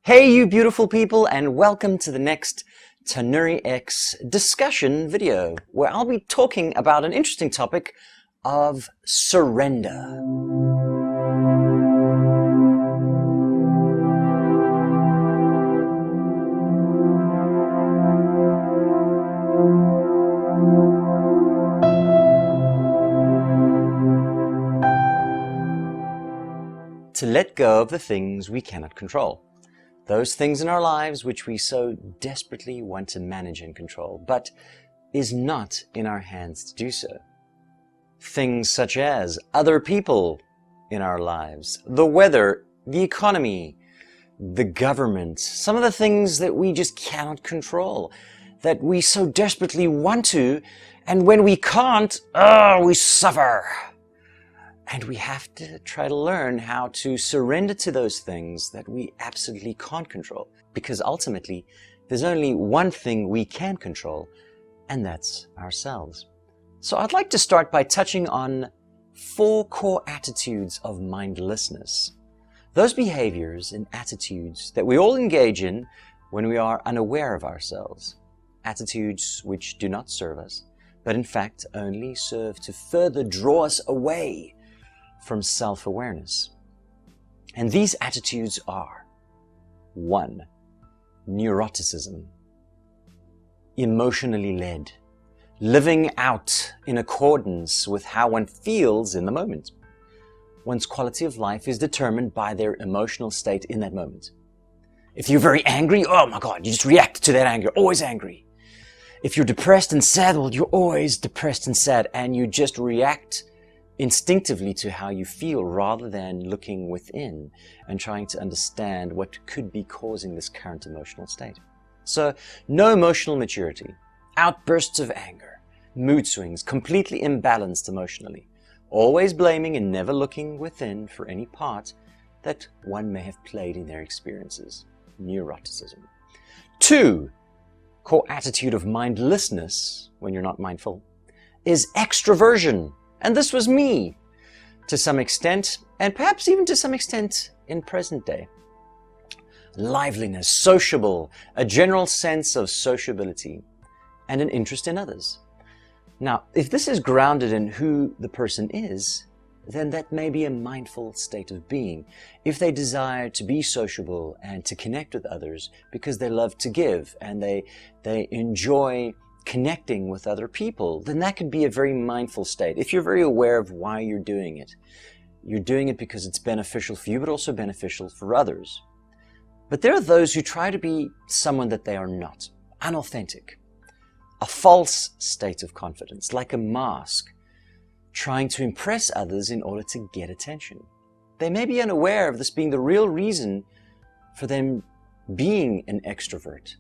Hey you beautiful people, and welcome to the next Tanuri X discussion video where I'll be talking about an interesting topic of surrender. To let go of the things we cannot control. Those things in our lives which we so desperately want to manage and control, but is not in our hands to do so. Things such as other people in our lives, the weather, the economy, the government, some of the things that we just cannot control, that we so desperately want to, and when we can't, we suffer. And we have to try to learn how to surrender to those things that we absolutely can't control. Because ultimately, there's only one thing we can control, and that's ourselves. So I'd like to start by touching on 4 core attitudes of mindlessness. Those behaviors and attitudes that we all engage in when we are unaware of ourselves. Attitudes which do not serve us, but in fact only serve to further draw us away from self-awareness. And these attitudes are: 1. Neuroticism. Emotionally led. Living out in accordance with how one feels in the moment. One's quality of life is determined by their emotional state in that moment. If you're very angry, oh my God, you just react to that anger, always angry. If you're depressed and sad, well, you're always depressed and sad, and you just react instinctively to how you feel rather than looking within and trying to understand what could be causing this current emotional state. So, no emotional maturity, outbursts of anger, mood swings, completely imbalanced emotionally, always blaming and never looking within for any part that one may have played in their experiences. Neuroticism. 2. Core attitude of mindlessness, when you're not mindful, is extraversion. And this was me, to some extent, and perhaps even to some extent in present day. Liveliness, sociable, a general sense of sociability, and an interest in others. Now, if this is grounded in who the person is, then that may be a mindful state of being. If they desire to be sociable and to connect with others because they love to give and they enjoy connecting with other people, then that could be a very mindful state. If you're very aware of why you're doing it because it's beneficial for you, but also beneficial for others. But there are those who try to be someone that they are not, unauthentic, a false state of confidence, like a mask, trying to impress others in order to get attention. They may be unaware of this being the real reason for them being an extrovert.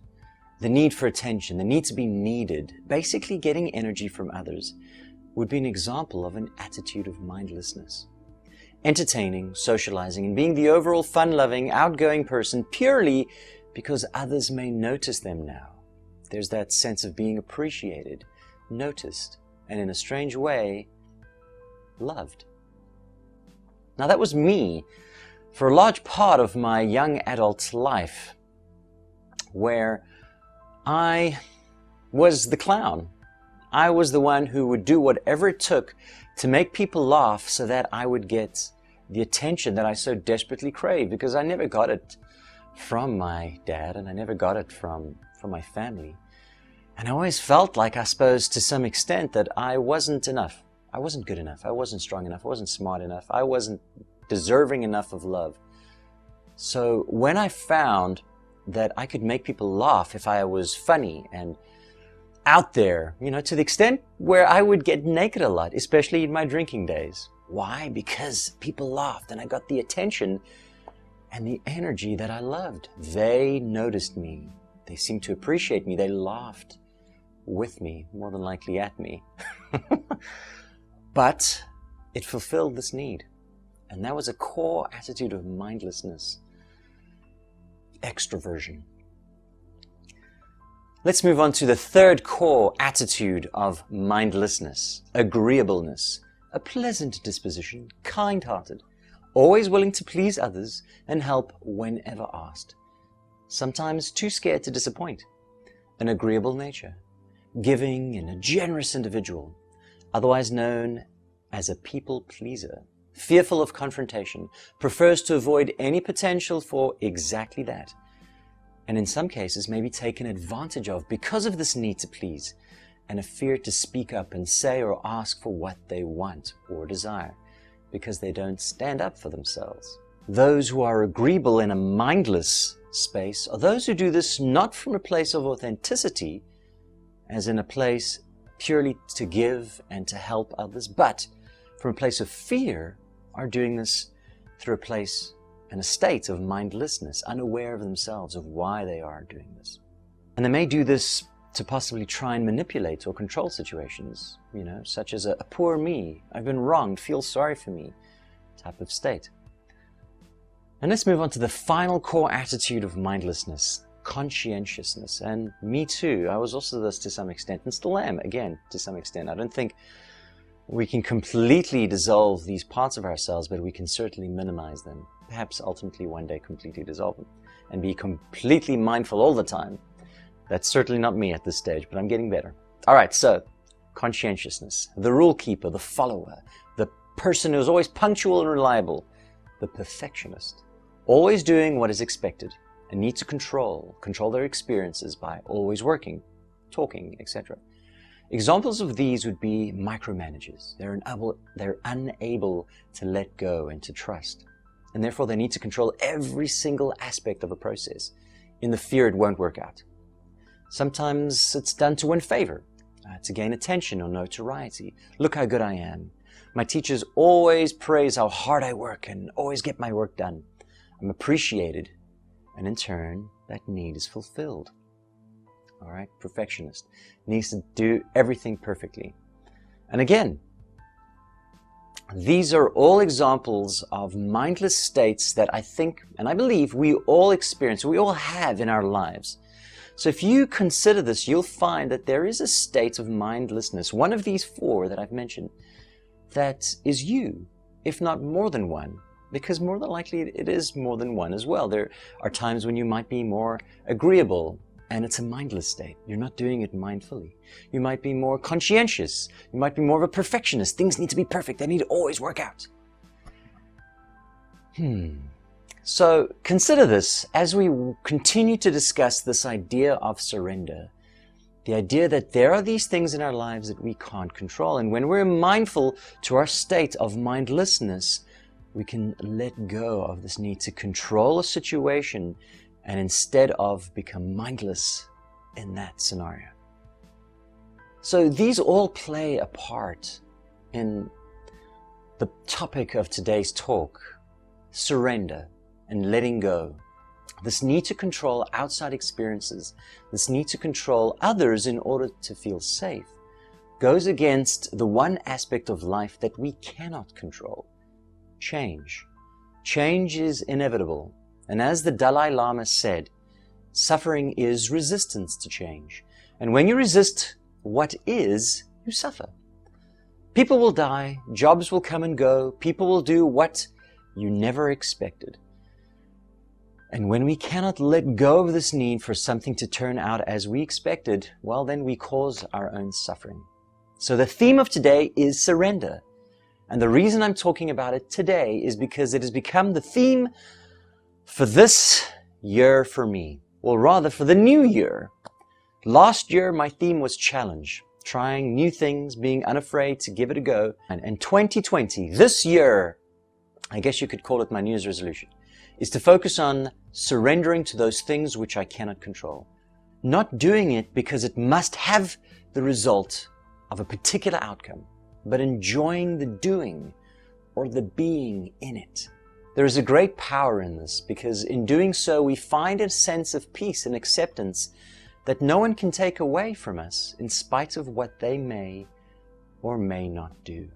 The need for attention, the need to be needed, basically getting energy from others, would be an example of an attitude of mindlessness. Entertaining, socializing, and being the overall fun-loving, outgoing person purely because others may notice them now. There's that sense of being appreciated, noticed, and in a strange way, loved. Now that was me for a large part of my young adult life, where I was the clown. I was the one who would do whatever it took to make people laugh so that I would get the attention that I so desperately craved, because I never got it from my dad and I never got it from my family. And I always felt like, I suppose, to some extent, that I wasn't enough. I wasn't good enough. I wasn't strong enough. I wasn't smart enough. I wasn't deserving enough of love. So when I found that I could make people laugh if I was funny and out there, to the extent where I would get naked a lot, especially in my drinking days. Why? Because people laughed and I got the attention and the energy that I loved. They noticed me. They seemed to appreciate me. They laughed with me, more than likely at me. But it fulfilled this need. And that was a core attitude of mindlessness. Extraversion. Let's move on to the 3rd core attitude of mindlessness, agreeableness, a pleasant disposition, kind-hearted, always willing to please others and help whenever asked. sometimes too scared to disappoint, an agreeable nature, giving and a generous individual, otherwise known as a people pleaser, fearful of confrontation, prefers to avoid any potential for exactly that, and in some cases may be taken advantage of because of this need to please and a fear to speak up and say or ask for what they want or desire, because they don't stand up for themselves. Those who are agreeable in a mindless space are those who do this not from a place of authenticity, as in a place purely to give and to help others, but from a place of fear, are doing this through a place and a state of mindlessness, unaware of themselves, of why they are doing this. And they may do this to possibly try and manipulate or control situations, such as a poor me, I've been wronged, feel sorry for me type of state. And let's move on to the final core attitude of mindlessness, conscientiousness. And me too, I was also this to some extent, and still am, again, to some extent. I don't think we can completely dissolve these parts of ourselves, but we can certainly minimize them. Perhaps ultimately one day completely dissolve them and be completely mindful all the time. That's certainly not me at this stage, but I'm getting better. All right, so conscientiousness, the rule keeper, the follower, the person who's always punctual and reliable, the perfectionist, always doing what is expected and need to control their experiences by always working, talking, etc. Examples of these would be micromanagers. They're unable to let go and to trust, and therefore they need to control every single aspect of a process in the fear it won't work out. Sometimes it's done to win favor, to gain attention or notoriety. Look how good I am. My teachers always praise how hard I work and always get my work done. I'm appreciated, and in turn, that need is fulfilled. All right, perfectionist needs to do everything perfectly. And again, these are all examples of mindless states that I think, and I believe, we all experience, we all have in our lives. So if you consider this, you'll find that there is a state of mindlessness, one of these four that I've mentioned, that is you, if not more than one, because more than likely it is more than one as well. There are times when you might be more agreeable, and it's a mindless state. You're not doing it mindfully. You might be more conscientious. You might be more of a perfectionist. Things need to be perfect. They need to always work out. So consider this as we continue to discuss this idea of surrender. The idea that there are these things in our lives that we can't control. And when we're mindful to our state of mindlessness, we can let go of this need to control a situation and instead of become mindless in that scenario. So these all play a part in the topic of today's talk, surrender and letting go. This need to control outside experiences, this need to control others in order to feel safe, goes against the one aspect of life that we cannot control, change. Change is inevitable. And as the Dalai Lama said, suffering is resistance to change. And when you resist what is, you suffer. People will die, jobs will come and go, people will do what you never expected. And when we cannot let go of this need for something to turn out as we expected, well, then we cause our own suffering. So the theme of today is surrender. And the reason I'm talking about it today is because it has become the theme for this year for me, or rather for the new year. Last year, my theme was challenge, trying new things, being unafraid to give it a go. And 2020, this year, I guess you could call it my New Year's resolution, is to focus on surrendering to those things which I cannot control. Not doing it because it must have the result of a particular outcome, but enjoying the doing or the being in it. There is a great power in this because in doing so we find a sense of peace and acceptance that no one can take away from us in spite of what they may or may not do.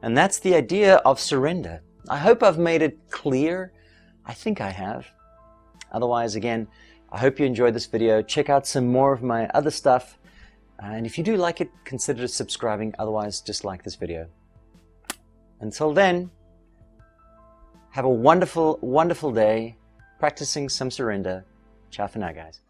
And that's the idea of surrender. I hope I've made it clear. I think I have. Otherwise, again, I hope you enjoyed this video. Check out some more of my other stuff. And if you do like it, consider subscribing. Otherwise, just like this video. Until then, have a wonderful, wonderful day. practicing some surrender. Ciao for now, guys.